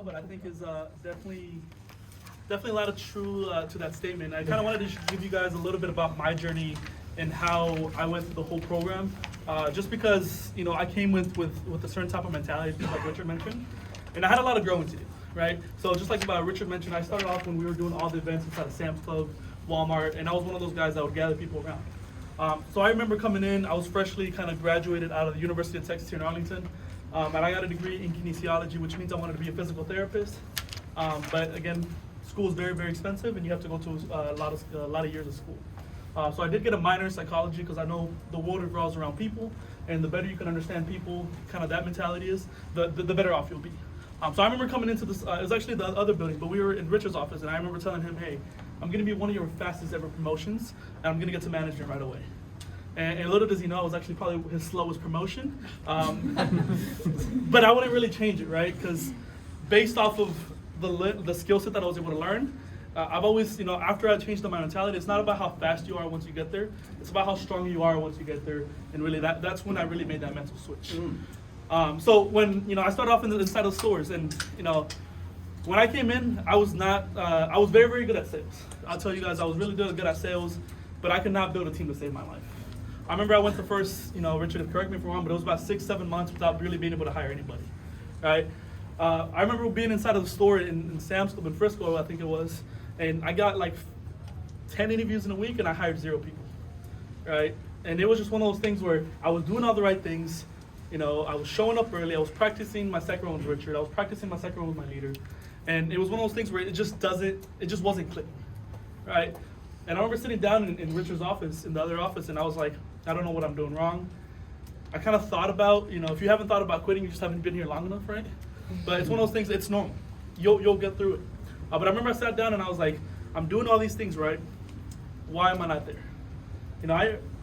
but I think is definitely a lot of true to that statement. I kind of wanted to just give you guys a little bit about my journey and how I went through the whole program. Just because I came with a certain type of mentality, just like Richard mentioned, and I had a lot of growing to do, right? So just like Richard mentioned, I started off when we were doing all the events inside of Sam's Club, Walmart, and I was one of those guys that would gather people around. So I remember coming in, I was freshly kind of graduated out of the University of Texas here in Arlington, and I got a degree in kinesiology, which means I wanted to be a physical therapist. But again, school is very, very expensive, and you have to go to a lot of years of school. So I did get a minor in psychology because I know the world revolves around people, and the better you can understand people, kind of that mentality is, the better off you'll be. So I remember coming into this, it was actually the other building, but we were in Richard's office, and I remember telling him, hey, I'm going to be one of your fastest ever promotions, and I'm going to get to management right away. And little does he know, it was actually probably his slowest promotion. But I wouldn't really change it, right? Because based off of the skill set that I was able to learn, I've always, after I changed my mentality, it's not about how fast you are once you get there. It's about how strong you are once you get there. And really, that's when I really made that mental switch. So when, I started off inside of stores, and, when I came in, I was very, very good at sales. I'll tell you guys, I was really good at sales, but I could not build a team to save my life. I remember I went the first, Richard, correct me if I'm wrong, but it was about 6-7 months without really being able to hire anybody, right? I remember being inside of the store in Sam's Club in Frisco, I think it was, and I got like 10 interviews in a week, and I hired 0 people, right? And it was just one of those things where I was doing all the right things. I was showing up early. I was practicing my second round with Richard. I was practicing my second round with my leader, and it was one of those things where it just wasn't clicking, right? And I remember sitting down in Richard's office, in the other office, and I was like, I don't know what I'm doing wrong. I kind of thought about, if you haven't thought about quitting, you just haven't been here long enough, right? But it's one of those things, it's normal. You'll get through it. But I remember I sat down and I was like, I'm doing all these things right. Why am I not there?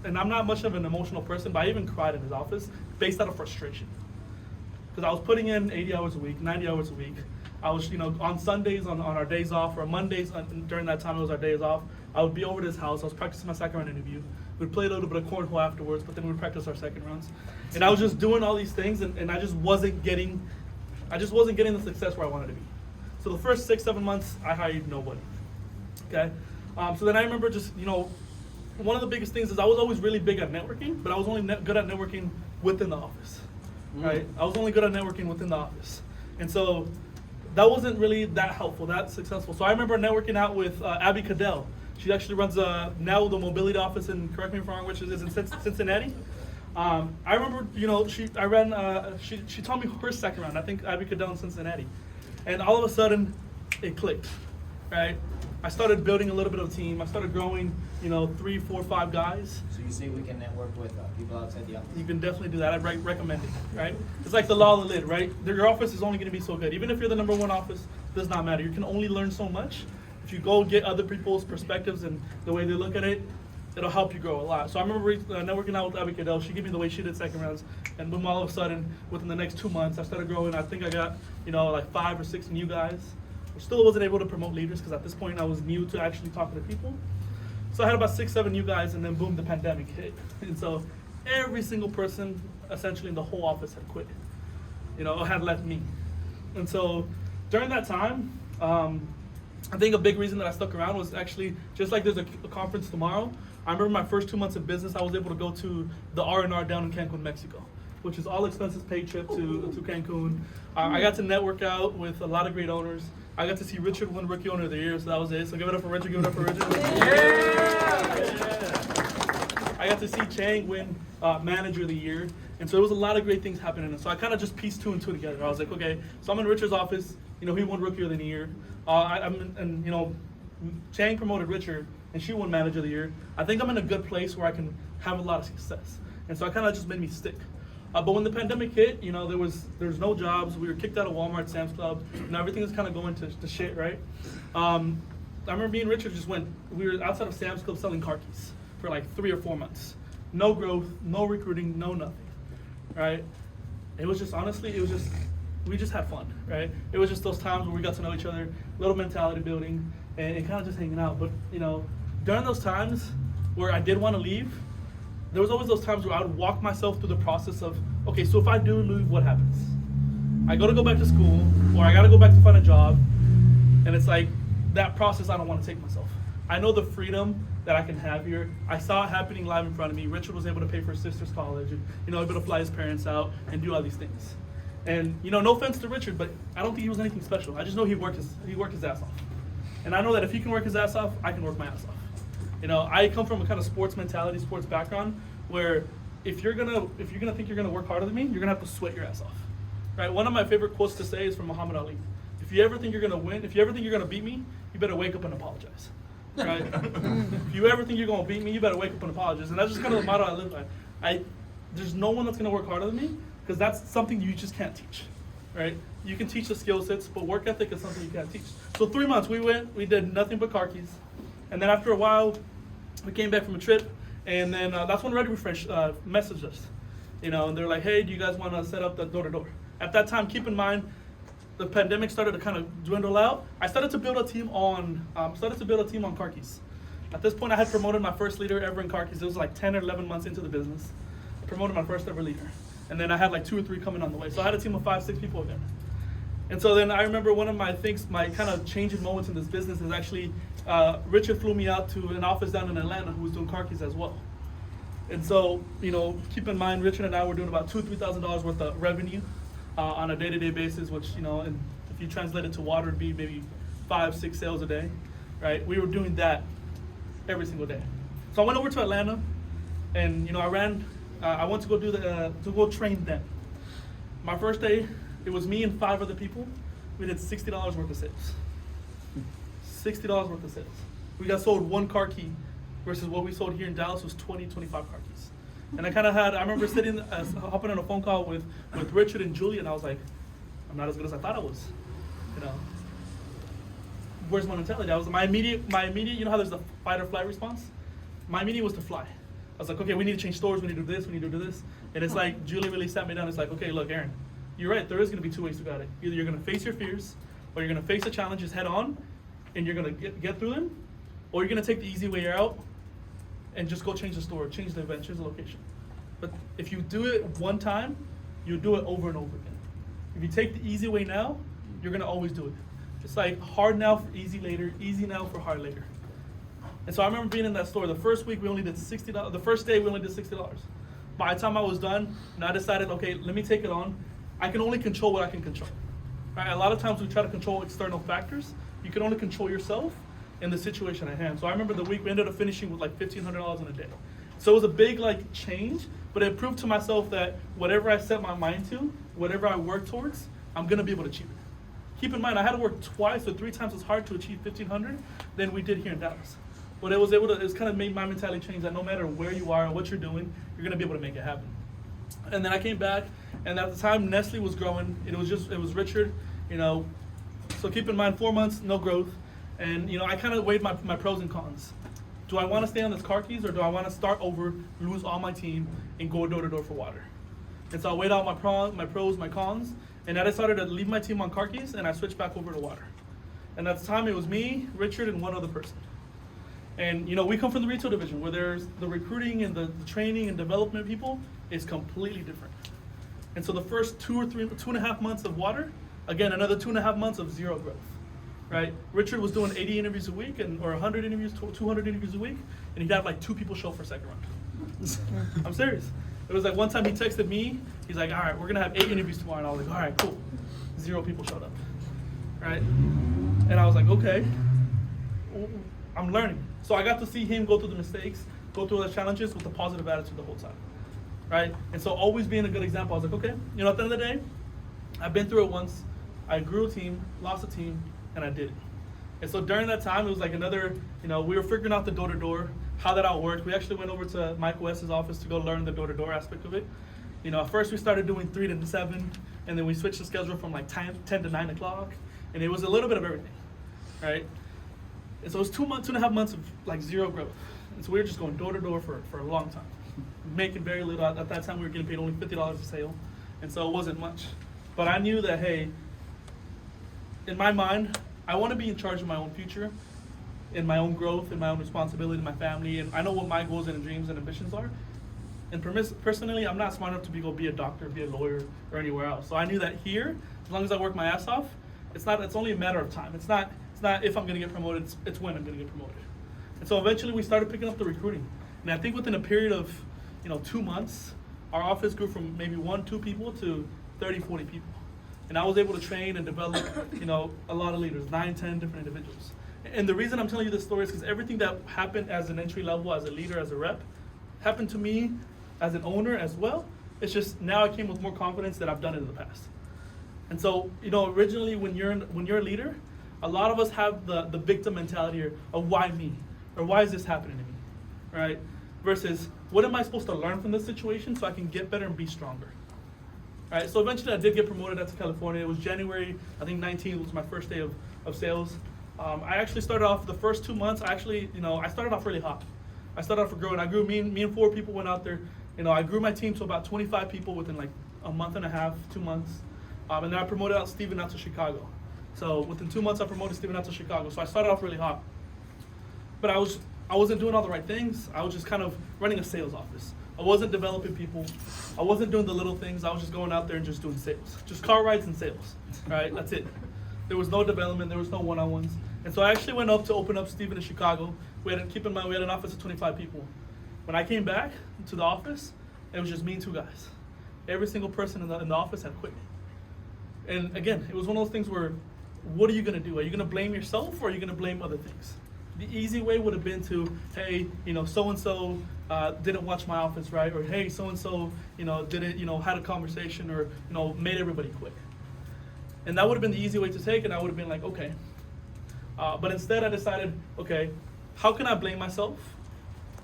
And I'm not much of an emotional person, but I even cried in his office based out of frustration. Because I was putting in 80 hours a week, 90 hours a week. I was, on Sundays, on our days off, or Mondays, during that time it was our days off, I would be over to his house. I was practicing my second round interview. We'd play a little bit of cornhole afterwards, but then we'd practice our second rounds. And I was just doing all these things, and I just wasn't getting the success where I wanted to be. So the first 6-7 months, I hired nobody. Okay? So then I remember just, one of the biggest things is I was always really big at networking, but I was only good at networking within the office. Right? I was only good at networking within the office. And so that wasn't really that helpful, that successful. So I remember networking out with Abby Cadell. She actually runs now the mobility office in, correct me if I'm wrong, which is in Cincinnati. I remember, she taught me her second round. I think Abby Cadell in Cincinnati. And all of a sudden, it clicked, right? I started building a little bit of a team. I started growing, 3, 4, 5 guys. So you say we can network with people outside the office? You can definitely do that. I recommend it, right? It's like the law of the lid, right? Your office is only going to be so good. Even if you're the number 1 office, it does not matter. You can only learn so much. If you go get other people's perspectives and the way they look at it, it'll help you grow a lot. So I remember networking out with Abby Cadell. She gave me the way she did second rounds, and boom, all of a sudden, within the next 2 months, I started growing. I think I got, like 5 or 6 new guys. I still wasn't able to promote leaders because at this point I was new to actually talking to people. So I had about 6, 7 new guys, and then boom, the pandemic hit. And so every single person, essentially in the whole office, had quit, had left me. And so during that time, I think a big reason that I stuck around was actually, just like there's a conference tomorrow, I remember my first 2 months of business, I was able to go to the R&R down in Cancun, Mexico, which is all expenses paid trip to Cancun. I got to network out with a lot of great owners. I got to see Richard win Rookie Owner of the Year, so that was it. So give it up for Richard, give it up for Richard. Yeah! I got to see Chang win Manager of the Year. And so there was a lot of great things happening. And so I kind of just pieced 2 and 2 together. I was like, okay, so I'm in Richard's office. He won Rookie of the Year. Chang promoted Richard, and she won Manager of the Year. I think I'm in a good place where I can have a lot of success. And so it kind of just made me stick. But when the pandemic hit, there was no jobs. We were kicked out of Walmart, Sam's Club, and everything was kind of going to shit, right? I remember me and Richard we were outside of Sam's Club selling car keys for like 3 or 4 months. No growth, no recruiting, no nothing, right? It was just, honestly, we just had fun, right? It was just those times where we got to know each other, little mentality building, and kind of just hanging out. But, during those times where I did want to leave, there was always those times where I would walk myself through the process of, okay, so if I do leave, what happens? I go back to school, or I gotta go back to find a job, and it's like that process I don't want to take myself. I know the freedom that I can have here. I saw it happening live in front of me. Richard was able to pay for his sister's college, and able to fly his parents out and do all these things. And no offense to Richard, but I don't think he was anything special. I just know he worked his ass off, and I know that if he can work his ass off, I can work my ass off. I come from a kind of sports mentality, sports background, where if you're gonna think you're gonna work harder than me, you're gonna have to sweat your ass off. Right? One of my favorite quotes to say is from Muhammad Ali. If you ever think you're gonna win, if you ever think you're gonna beat me, you better wake up and apologize. Right? If you ever think you're gonna beat me, you better wake up and apologize. And that's just kind of the motto I live by. There's no one that's gonna work harder than me, because that's something you just can't teach. Right? You can teach the skill sets, but work ethic is something you can't teach. So 3 months we did nothing but car keys, and then after a while, we came back from a trip, and then that's when Ready Refresh messaged us. And they're like, hey, do you guys want to set up the door-to-door? At that time, keep in mind, the pandemic started to kind of dwindle out. I started to build a team on car keys. At this point, I had promoted my first leader ever in car keys. It was like 10 or 11 months into the business. I promoted my first ever leader. And then I had like 2 or 3 coming on the way. So I had a team of 5, 6 people again. And so then I remember one of my kind of changing moments in this business is actually Richard flew me out to an office down in Atlanta who was doing car keys as well. And so, keep in mind, Richard and I were doing about $2,000 to $3,000 worth of revenue on a day-to-day basis, which, and if you translate it to water, it'd be maybe 5, 6 sales a day, right? We were doing that every single day. So I went over to Atlanta, and, I went to go train them. My first day, it was me and 5 other people. We did $60 worth of sales. $60 worth of sales. We got sold 1 car key versus what we sold here in Dallas was 20, 25 car keys. And I remember hopping on a phone call with Richard and Julie, and I was like, I'm not as good as I thought I was. Where's my mentality? My immediate, how there's the fight or flight response? My immediate was to fly. I was like, okay, we need to change stores, we need to do this, we need to do this. And it's like, Julie really sat me down, it's like, okay, look, Aaron, you're right, there is gonna be 2 ways to go at it. Either you're gonna face your fears, or you're gonna face the challenges head on, and you're gonna get through them, or you're gonna take the easy way out, and just go change the store, change the event, change the location. But if you do it one time, you do it over and over again. If you take the easy way now, you're gonna always do it. It's like hard now for easy later, easy now for hard later. And so I remember being in that store. The first week we only did $60. The first day we only did $60. By the time I was done, and I decided, okay, let me take it on. I can only control what I can control. Right? A lot of times we try to control external factors. You can only control yourself and the situation at hand. So I remember the week we ended up finishing with like $1,500 in a day. So it was a big change, but it proved to myself that whatever I set my mind to, whatever I work towards, I'm gonna be able to achieve it. Keep in mind, I had to work 2 or 3 times as hard to achieve $1,500 than we did here in Dallas. But it's kind of made my mentality change that no matter where you are or what you're doing, you're gonna be able to make it happen. And then I came back, and at the time Nestle was growing. It was Richard, So keep in mind, 4 months, no growth. And I kind of weighed my pros and cons. Do I want to stay on this car keys, or do I want to start over, lose all my team, and go door to door for water? And so I weighed out my pros, my cons, and I decided to leave my team on car keys, and I switched back over to water. And at the time, it was me, Richard, and one other person. And we come from the retail division, where there's the recruiting and the training and development people is completely different. And so the first 2.5 months of water, again, another 2.5 months of zero growth. Right? Richard was doing 80 interviews a week, or 100 interviews, 200 interviews a week, and he'd have like 2 people show up for second round. I'm serious. It was like one time he texted me, he's like, all right, we're gonna have 8 interviews tomorrow. And I was like, all right, cool. 0 people showed up, right? And I was like, okay, I'm learning. So I got to see him go through the mistakes, go through the challenges with a positive attitude the whole time, right? And so always being a good example, I was like, okay, at the end of the day, I've been through it once. I grew a team, lost a team, and I did it. And so during that time, it was like another, we were figuring out the door-to-door, how that all worked. We actually went over to Mike West's office to go learn the door-to-door aspect of it. At first we started doing 3 to 7, and then we switched the schedule from like 10 to 9 o'clock, and it was a little bit of everything, right? And so it was 2.5 months of like zero growth. And so we were just going door-to-door for a long time, making very little. At that time, we were getting paid only $50 a sale, and so it wasn't much. But I knew that, hey, in my mind, I want to be in charge of my own future, in my own growth, in my own responsibility to my family, and I know what my goals and dreams and ambitions are. And personally, I'm not smart enough to go be a doctor, be a lawyer, or anywhere else. So I knew that here, as long as I work my ass off, it's only a matter of time. It's not if I'm gonna get promoted, it's when I'm gonna get promoted. And so eventually we started picking up the recruiting. And I think within a period of 2 months, our office grew from maybe 1-2 people to 30-40 people. And I was able to train and develop a lot of leaders, 9-10 different individuals. And the reason I'm telling you this story is because everything that happened as an entry level, as a leader, as a rep, happened to me as an owner as well. It's just now I came with more confidence that I've done it in the past. And so, originally when you're a leader, a lot of us have the victim mentality of why me? Or why is this happening to me? Right? Versus what am I supposed to learn from this situation so I can get better and be stronger? Right? So eventually I did get promoted out to California. It was January, I think 19th was my first day of sales. I actually started off the first 2 months, I started off really hot. I started off growing. I grew, me and 4 people went out there. I grew my team to about 25 people within like a month and a half, 2 months. And then I promoted Steven out to Chicago. So within 2 months, I promoted Steven out to Chicago. So I started off really hot. But I wasn't doing all the right things. I was just kind of running a sales office. I wasn't developing people. I wasn't doing the little things. I was just going out there and just doing sales. Just car rides and sales, right? That's it. There was no development. There was no one-on-ones. And so I actually went up to open up Steven in Chicago. Keep in mind, we had an office of 25 people. When I came back to the office, it was just me and 2 guys. Every single person in the office had quit. And again, it was one of those things where, what are you gonna do? Are you gonna blame yourself or are you gonna blame other things? The easy way would have been to, hey, so-and-so didn't watch my office, right? Or hey, so-and-so, didn't, had a conversation or, made everybody quit. And that would have been the easy way to take, and I would have been like, okay. But instead I decided, okay, how can I blame myself?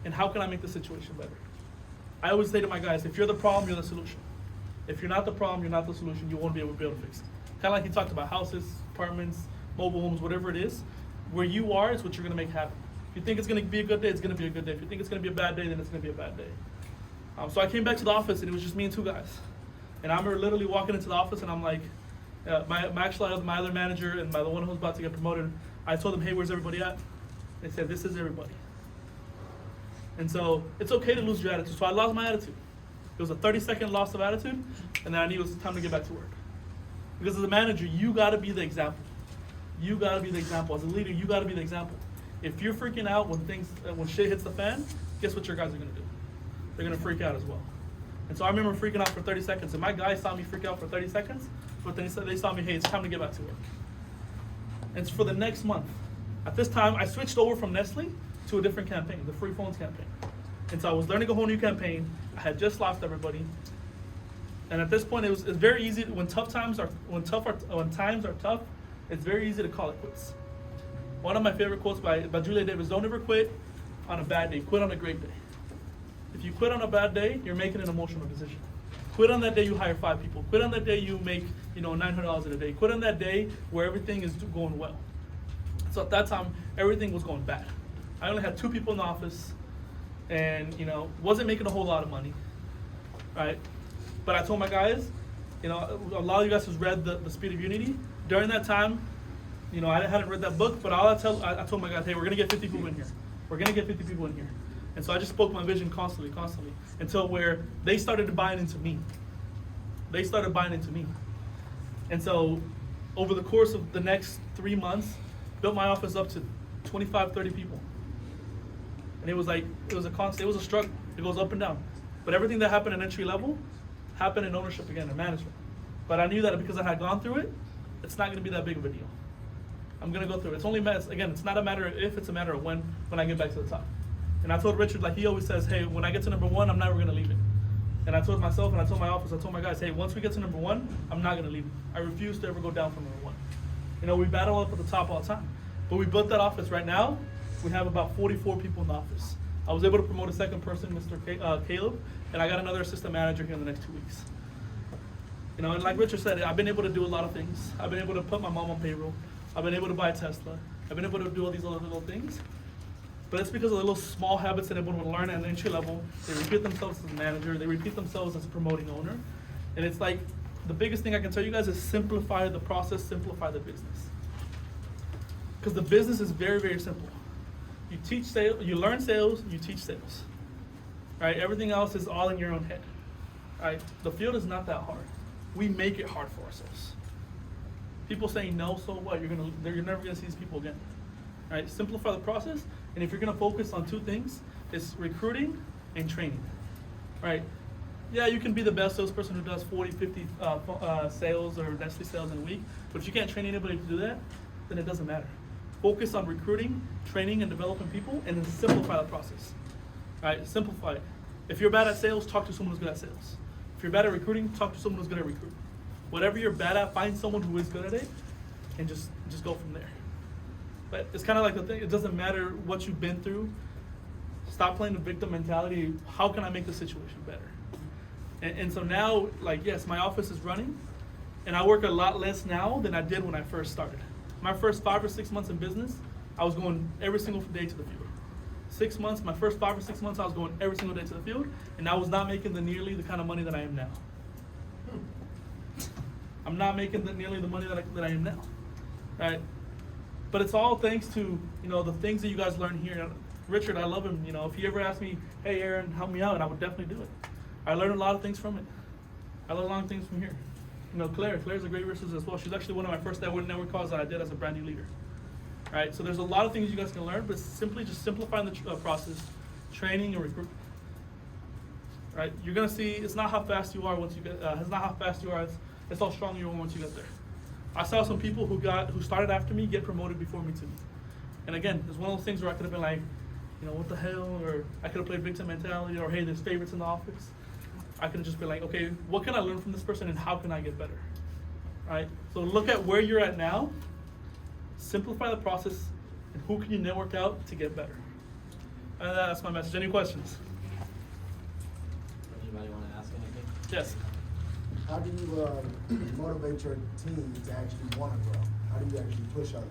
And how can I make the situation better? I always say to my guys, if you're the problem, you're the solution. If you're not the problem, you're not the solution, you won't be able to fix it. Kind of like he talked about houses, apartments, mobile homes, whatever it is. Where you are is what you're gonna make happen. If you think it's gonna be a good day, it's gonna be a good day. If you think it's gonna be a bad day, then it's gonna be a bad day. So I came back to the office and it was just me and 2 guys. And I remember literally walking into the office and I'm like, my other manager and the one who was about to get promoted, I told them, hey, where's everybody at? They said, this is everybody. And so it's okay to lose your attitude. So I lost my attitude. It was a 30-second loss of attitude, and then I knew it was time to get back to work. Because as a manager, you gotta be the example. You gotta be the example. As a leader, you gotta be the example. If you're freaking out when shit hits the fan, guess what your guys are gonna do? They're gonna freak out as well. And so I remember freaking out for 30 seconds, and my guys saw me freak out for 30 seconds, but then they saw me, hey, it's time to get back to work. And it's for the next month. At this time, I switched over from Nestle to a different campaign, the Free Phones campaign. And so I was learning a whole new campaign. I had just lost everybody. And at this point, it's very easy, when times are tough, it's very easy to call it quits. One of my favorite quotes by Julia Davis, don't ever quit on a bad day, quit on a great day. If you quit on a bad day, you're making an emotional decision. Quit on that day you hire 5 people. Quit on that day you make $900 in a day. Quit on that day where everything is going well. So at that time, everything was going bad. I only had 2 people in the office and wasn't making a whole lot of money, right? But I told my guys, a lot of you guys has read the Speed of Unity. During that time, I hadn't read that book, but I told my guys, hey, we're gonna get 50 people in here. We're gonna get 50 people in here. And so I just spoke my vision constantly, until where they started buying into me. They started buying into me. And so over the course of the next 3 months, built my office up to 25, 30 people. And it was a constant, it was a struggle. It goes up and down. But everything that happened in entry level happened in ownership again, in management. But I knew that because I had gone through it, it's not gonna be that big of a deal. I'm gonna go through it. It's not a matter of if, it's a matter of when I get back to the top. And I told Richard, like he always says, hey, when I get to number 1, I'm never gonna leave it. And I told myself, and I told my office, I told my guys, hey, once we get to number 1, I'm not gonna leave it. I refuse to ever go down from number 1. We battle up at the top all the time. But we built that office right now. We have about 44 people in the office. I was able to promote a second person, Mr. Caleb, and I got another assistant manager here in the next 2 weeks. And like Richard said, I've been able to do a lot of things. I've been able to put my mom on payroll. I've been able to buy a Tesla. I've been able to do all these other little things. But it's because of the little small habits that everyone would learn at an entry level. They repeat themselves as a manager. They repeat themselves as a promoting owner. And it's like, the biggest thing I can tell you guys is simplify the process, simplify the business. Because the business is very, very simple. You teach sales, you learn sales, you teach sales. right? Everything else is all in your own head, right? The field is not that hard. We make it hard for ourselves. People saying no, so what? You're never gonna see these people again, right? Simplify the process, and if you're gonna focus on two things, it's recruiting and training, right? Yeah, you can be the best salesperson who does 40, 50 sales or Nestle sales in a week, but if you can't train anybody to do that, then it doesn't matter. Focus on recruiting, training, and developing people, and then simplify the process, right? Simplify it. If you're bad at sales, talk to someone who's good at sales. If you're bad at recruiting, talk to someone who's good at recruiting. Whatever you're bad at, find someone who is good at it, and just go from there. But it's kind of like the thing, it doesn't matter what you've been through. Stop playing the victim mentality. How can I make the situation better? And so now, like, yes, my office is running, and I work a lot less now than I did when I first started. My first 5 or 6 months in business, I was going every single day to the field. 6 months, my first 5 or 6 months, I was going every single day to the field, and I was not making nearly the kind of money that I am now. I'm not making nearly the money that I am now, right? But it's all thanks to, the things that you guys learn here. Richard, I love him. If he ever asked me, hey, Aaron, help me out, and I would definitely do it. I learned a lot of things from it. I learned a lot of things from here. Claire's a great resource as well. She's actually one of my first network calls that I did as a brand new leader. Right? So there's a lot of things you guys can learn, but simply just simplifying the process, training and recruiting. Right? You're gonna see it's not how fast you are once you get. It's not how fast you are. It's how strong you are once you get there. I saw some people who started after me get promoted before me too. And again, it's one of those things where I could have been like, what the hell, or I could have played victim mentality, or hey, there's favorites in the office. I could have just been like, okay, what can I learn from this person and how can I get better? Right? So look at where you're at now, simplify the process, and who can you network out to get better? And that's my message. Any questions? Anybody want to ask anything? Yes. How do you motivate your team to actually want to grow? How do you actually push others?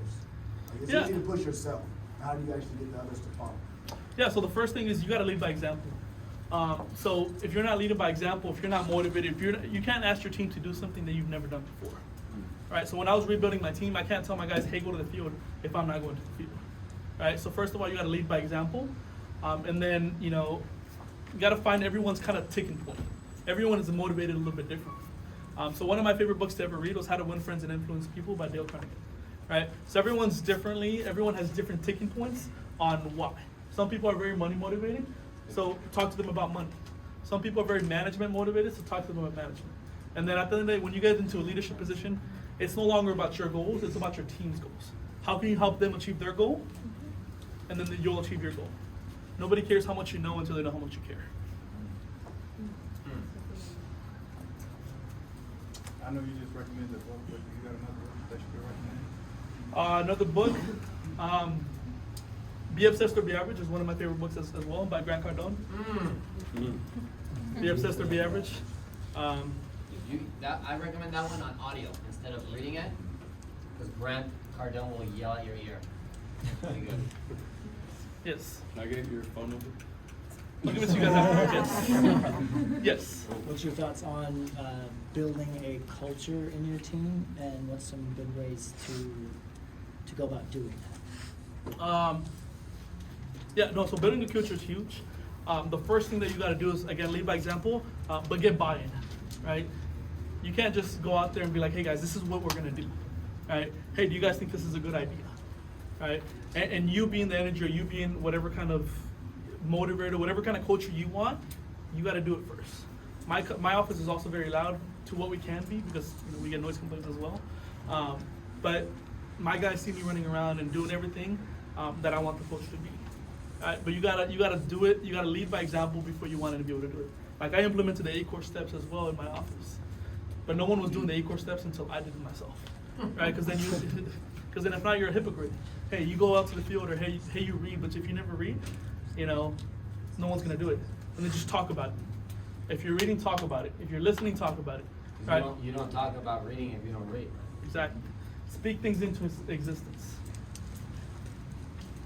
It's easy to push yourself. How do you actually get the others to follow? Yeah, so the first thing is you got to lead by example. So if you're not leading by example, if you're not motivated, you can't ask your team to do something that you've never done before. Right? So when I was rebuilding my team, I can't tell my guys, hey, go to the field if I'm not going to the field. Right? So first of all, you got to lead by example. And then, you got to find everyone's kind of ticking point. Everyone is motivated a little bit differently. So one of my favorite books to ever read was How to Win Friends and Influence People by Dale Carnegie. Right? So everyone has different ticking points on why. Some people are very money motivated, so talk to them about money. Some people are very management motivated, so talk to them about management. And then at the end of the day, when you get into a leadership position, it's no longer about your goals, it's about your team's goals. How can you help them achieve their goal? And then you'll achieve your goal. Nobody cares how much you know until they know how much you care. I know you just recommended a book, but you got another book that you could recommend? Another book, Be Obsessed or Be Average is one of my favorite books as well, by Grant Cardone. Be Obsessed or Be Average. I recommend that one on audio instead of reading it, because Grant Cardone will yell at your ear. Pretty good. Yes. Can I get your phone number? I'll give it to you guys after. Yes. Yes. What's your thoughts on building a culture in your team, and what's some good ways to go about doing that? So building the culture is huge. The first thing that you got to do is, again, lead by example, but get buy-in, right? You can't just go out there and be like, hey guys, this is what we're gonna do, right? Hey, do you guys think this is a good idea, right? And you being the energy, or you being whatever kind of motivator, whatever kind of culture you want, you got to do it first. My office is also very loud to what we can be, because we get noise complaints as well. But my guys see me running around and doing everything that I want the coach to be. But you gotta do it. You gotta lead by example before you want to be able to do it. Like I implemented the 8 core steps as well in my office, but no one was doing the 8 core steps until I did it myself, right? Because then if not, you're a hypocrite. Hey, you go out to the field, or hey, you read, but if you never read, no one's gonna do it. And then just talk about it. If you're reading, talk about it. If you're listening, talk about it. Right? You don't talk about reading if you don't read. Exactly. Speak things into existence.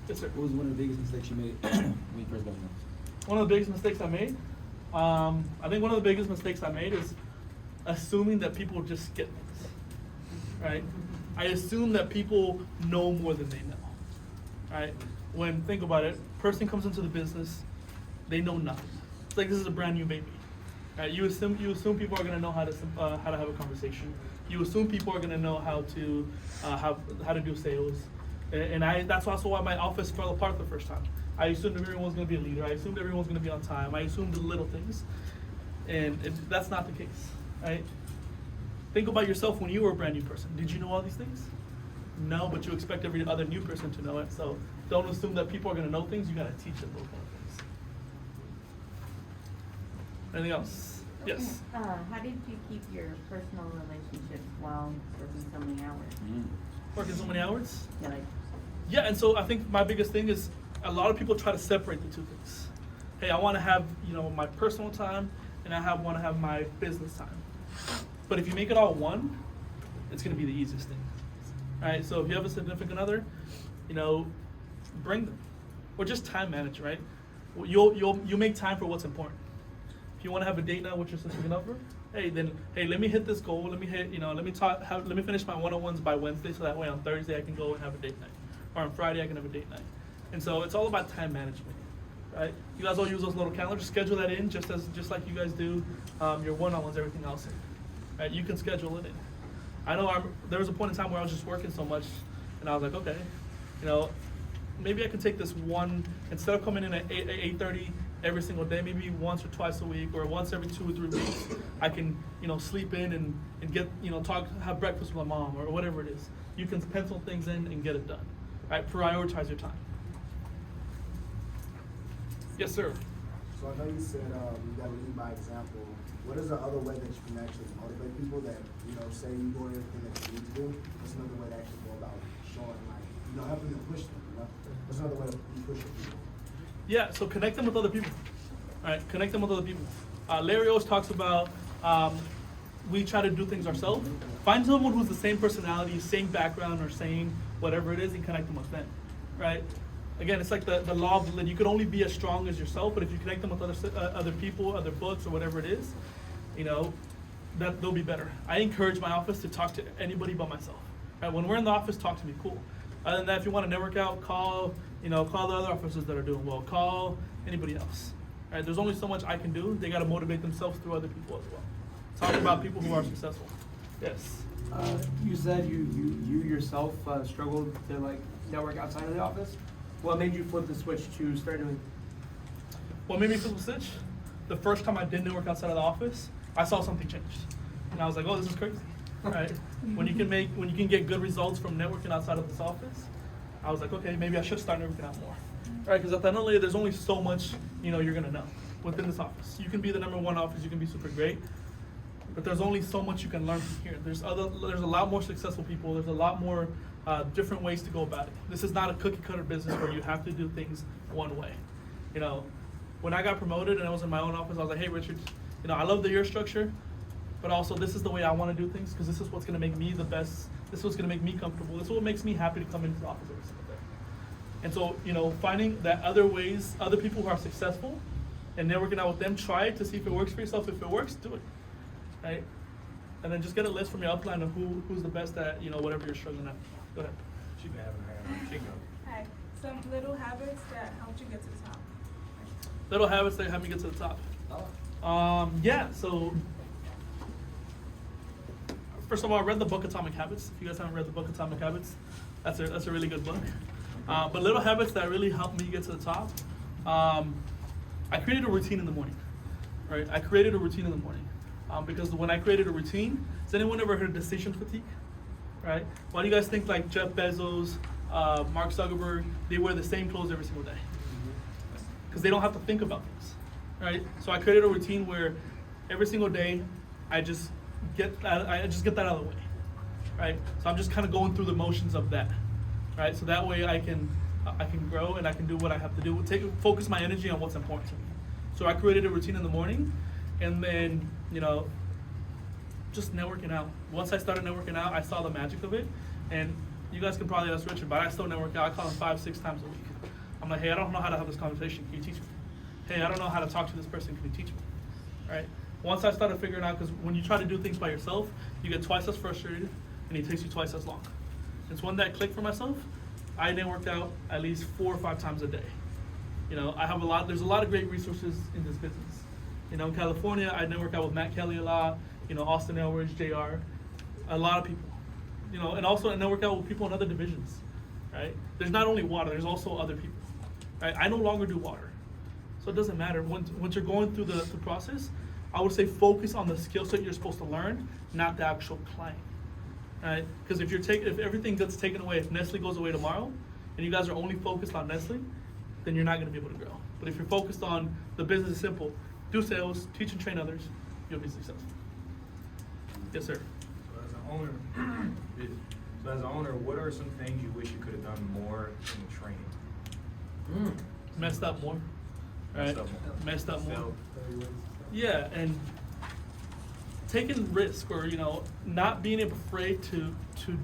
Yes, sir. What was one of the biggest mistakes you made when you first got in? One of the biggest mistakes I made? I think one of the biggest mistakes I made is assuming that people just get things, right? I assume that people know more than they know, right? Think about it, person comes into the business, they know nothing, It's like this is a brand new baby. Right? You assume people are gonna know how to have a conversation. You assume people are gonna know how to do sales, and that's also why my office fell apart the first time. I assumed everyone was gonna be a leader. I assumed everyone was gonna be on time. I assumed the little things, and that's not the case, right? Think about yourself when you were a brand new person. Did you know all these things? No, but you expect every other new person to know it. So don't assume that people are gonna know things. You gotta teach them those kind of things. Anything else? Yes. How did you keep your personal relationships while working so many hours? Working so many hours? Yeah, like, Yeah, and so I think my biggest thing is a lot of people try to separate the two things. Hey, I want to have my personal time, and I want to have my business time. But if you make it all one, it's going to be the easiest thing. All right. So if you have a significant other, bring them, or just time manage. Right. You'll make time for what's important. If you want to have a date night with your significant other, hey, let me hit this goal. Let me finish my one-on-ones by Wednesday, so that way on Thursday I can go and have a date night, or on Friday I can have a date night. And so it's all about time management, right? You guys all use those little calendars. Schedule that in just like you guys do your one-on-ones, everything else. Right? You can schedule it in. I know there was a point in time where I was just working so much, and I was like, okay, maybe I can take this one, instead of coming in at 8:30 every single day, maybe once or twice a week, or once every 2 or 3 weeks, I can sleep in and get have breakfast with my mom, or whatever it is. You can pencil things in and get it done. Right? Prioritize your time. Yes, sir. So I know you said you got to lead by example. What is the other way that you can actually motivate people that, say you doing everything that you need to do? What's another way to actually go about showing, helping them push them, What's another way to push people? Yeah, so connect them with other people. All right, connect them with other people. Larry always talks about we try to do things ourselves. Find someone who's the same personality, same background, or same whatever it is, and connect them with them, right? Again, it's like the law of the lid. You can only be as strong as yourself, but if you connect them with other people, other books, or whatever it is, that they'll be better. I encourage my office to talk to anybody but myself. Right? When we're in the office, talk to me, cool. Other than that, if you want to network out, call the other officers that are doing well. Call anybody else. Right? There's only so much I can do. They got to motivate themselves through other people as well. Talk about people who are successful. Yes. You said you yourself struggled to network outside of the office. What made you flip the switch to start doing? What made me flip the switch? The first time I did network outside of the office, I saw something change, and I was like, "Oh, this is crazy." Right? When you can get good results from networking outside of this office, I was like, okay, maybe I should start networking out more. Right? Because at the end of the day, there's only so much you're gonna know within this office. You can be the #1 office, you can be super great, but there's only so much you can learn from here. There's a lot more successful people. There's a lot more different ways to go about it. This is not a cookie cutter business where you have to do things one way. When I got promoted and I was in my own office, I was like, hey, Richard, I love the year structure, but also this is the way I want to do things, because this is what's going to make me the best. This is what's going to make me comfortable. This is what makes me happy to come into the office every single day. And so, finding that other ways, other people who are successful, and networking out with them, try it to see if it works for yourself. If it works, do it. Right? And then just get a list from your upline of who's the best at whatever you're struggling at. Go ahead. She been having her hand. She go. Hi. Some little habits that helped you get to the top. Little habits that help me get to the top. Yeah. So first of all, I read the book Atomic Habits. If you guys haven't read the book Atomic Habits, that's a really good book. But little habits that really helped me get to the top. I created a routine in the morning. Right. I created a routine in the morning. Because when I created a routine, has anyone ever heard of decision fatigue? Right? Why do you guys think like Jeff Bezos, Mark Zuckerberg, they wear the same clothes every single day? Because they don't have to think about things, right? So I created a routine where every single day I just get that out of the way, right? So I'm just kind of going through the motions of that, right? So that way I can grow and I can do what I have to do. Focus my energy on what's important to me. So I created a routine in the morning, and then just networking out. Once I started networking out, I saw the magic of it. And you guys can probably ask Richard, but I still network out. I call him 5-6 times a week. I'm like, hey, I don't know how to have this conversation. Can you teach me? Hey, I don't know how to talk to this person. Can you teach me? Right? Once I started figuring out, because when you try to do things by yourself, you get twice as frustrated, and it takes you twice as long. It's when that clicked for myself, I networked out at least 4 or 5 times a day. You know, there's a lot of great resources in this business. You know, in California, I network out with Matt Kelly a lot, you know, Austin Elwich, JR, a lot of people. You know, and also I network out with people in other divisions, right? There's not only water, there's also other people, right? I no longer do water, so it doesn't matter. Once you're going through the process, I would say focus on the skill set you're supposed to learn, not the actual client, right? Because if everything gets taken away, if Nestle goes away tomorrow, and you guys are only focused on Nestle, then you're not going to be able to grow. But if you're focused on the business is simple, do sales, teach and train others, you'll be successful. Yes, sir. So as an owner, what are some things you wish you could have done more in the training? Messed up more, right? Messed up more. Failed. Yeah, and taking risk, or, you know, not being afraid to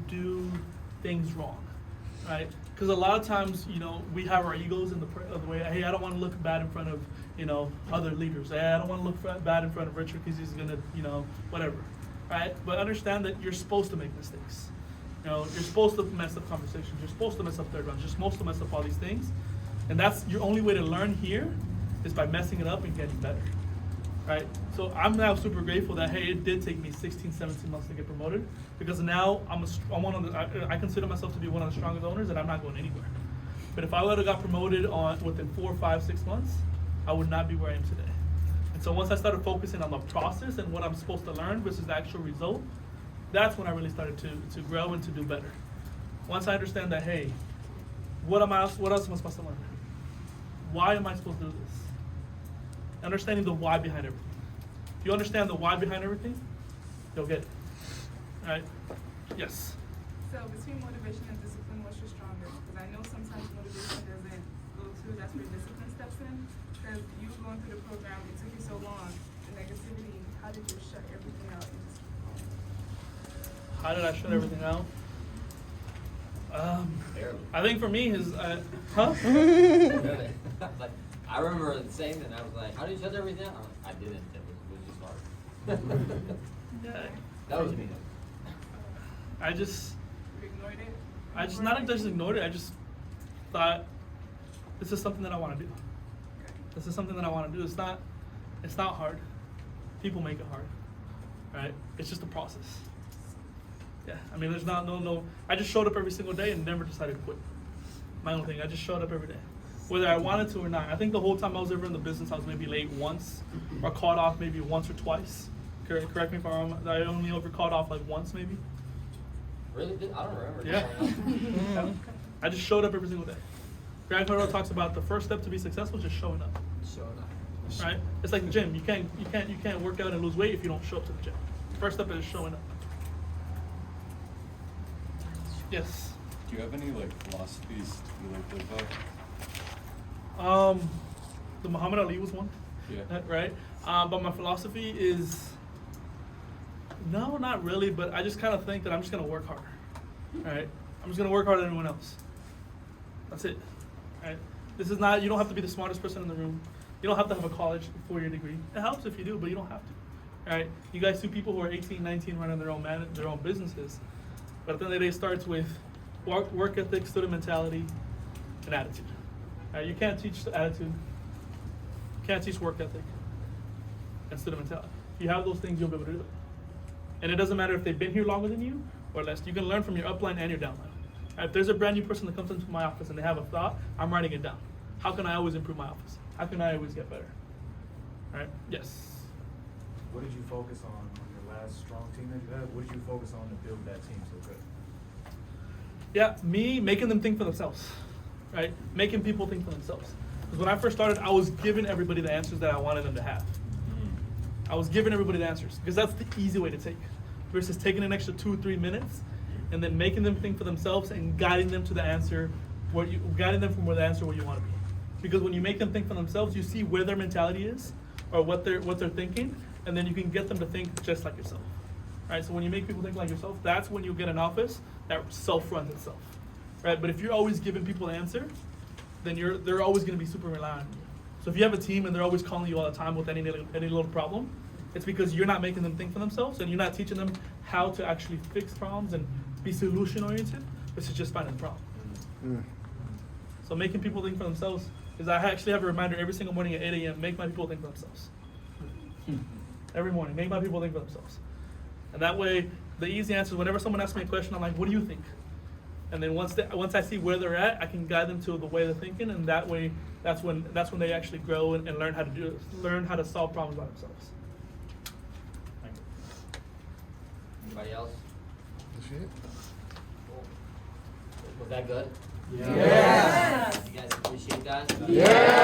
do things wrong, right? Because a lot of times, you know, we have our egos in the way. Hey, I don't want to look bad in front of, you know, other leaders. Hey, I don't want to look bad in front of Richard because he's gonna, you know, whatever, right? But understand that you're supposed to make mistakes. You know, you're supposed to mess up conversations. You're supposed to mess up third rounds. You're supposed to mess up all these things, and that's your only way to learn here is by messing it up and getting better. Right? So I'm now super grateful that, hey, it did take me 16, 17 months to get promoted, because now I consider myself to be one of the strongest owners, and I'm not going anywhere. But if I would have got promoted within 4, 5, 6 months, I would not be where I am today. And so once I started focusing on the process and what I'm supposed to learn versus the actual result, that's when I really started to grow and to do better. Once I understand that, hey, what else am I supposed to learn? Why am I supposed to do this? Understanding the why behind everything. If you understand the why behind everything, you'll get it. All right? Yes. So between motivation and discipline, what's your strongest? Because I know sometimes motivation doesn't go to, that's where discipline steps in. Because you going through the program, it took you so long. The negativity, how did you shut everything out and just keep going? How did I shut everything out? Barely. I think for me is, Really? Like, I remember saying that, and I was like, how do you shut everything down? I didn't. It was just hard. yeah, That was me. I just You ignored it? I just ignored it. I just thought, this is something that I want to do. Okay. This is something that I want to do. It's not hard. People make it hard, right? It's just a process. Yeah, I mean, there's no. I just showed up every single day and never decided to quit. My own thing. I just showed up every day, whether I wanted to or not. I think the whole time I was ever in the business, I was maybe late once, or called off maybe once or twice. Correct me if I'm wrong. I only ever called off like once maybe. Really? I don't remember. Yeah. Yeah. I just showed up every single day. Grant Cardone talks about the first step to be successful is just showing up. Showing up. Right? It's like the gym. You can't work out and lose weight if you don't show up to the gym. First step is showing up. Yes. Do you have any like philosophies you like live by? The Muhammad Ali was one. Yeah. Right? But my philosophy is, no, not really, but I just kind of think that I'm just gonna work harder. Right? I'm just gonna work harder than anyone else. That's it. Right? This is not, you don't have to be the smartest person in the room. You don't have to have a college 4-year degree. It helps if you do, but you don't have to. Right? You guys see people who are 18, 19 running their own businesses. But at the end of the day, it starts with work ethic, student mentality, and attitude. You can't teach attitude. You can't teach work ethic and student mentality. If you have those things, you'll be able to do it. And it doesn't matter if they've been here longer than you or less. You can learn from your upline and your downline. If there's a brand new person that comes into my office and they have a thought, I'm writing it down. How can I always improve my office? How can I always get better? All right? Yes. What did you focus on your last strong team that you had? What did you focus on to build that team so good? Yeah, me making them think for themselves, right? Making people think for themselves. Because when I first started, I was giving everybody the answers that I wanted them to have. I was giving everybody the answers because that's the easy way to take, versus taking an extra 2 or 3 minutes and then making them think for themselves and guiding them to the answer, guiding them from where the answer where you want to be. Because when you make them think for themselves, you see where their mentality is or what they're thinking, and then you can get them to think just like yourself. Right? So when you make people think like yourself, that's when you get an office that self-runs itself. Right? But if you're always giving people the answer, then they're always going to be super reliant on you. So if you have a team and they're always calling you all the time with any little problem, it's because you're not making them think for themselves and you're not teaching them how to actually fix problems and be solution oriented, which is just finding the problem. So making people think for themselves, is I actually have a reminder every single morning at 8 a.m. Make my people think for themselves. Every morning, make my people think for themselves. And that way, the easy answer is whenever someone asks me a question, I'm like, what do you think? And then once I see where they're at, I can guide them to the way they're thinking, and that way, that's when they actually grow and learn how to solve problems by themselves. Thank you. Anybody else? That's it. Was that good? Yeah. You guys appreciate that? Yeah.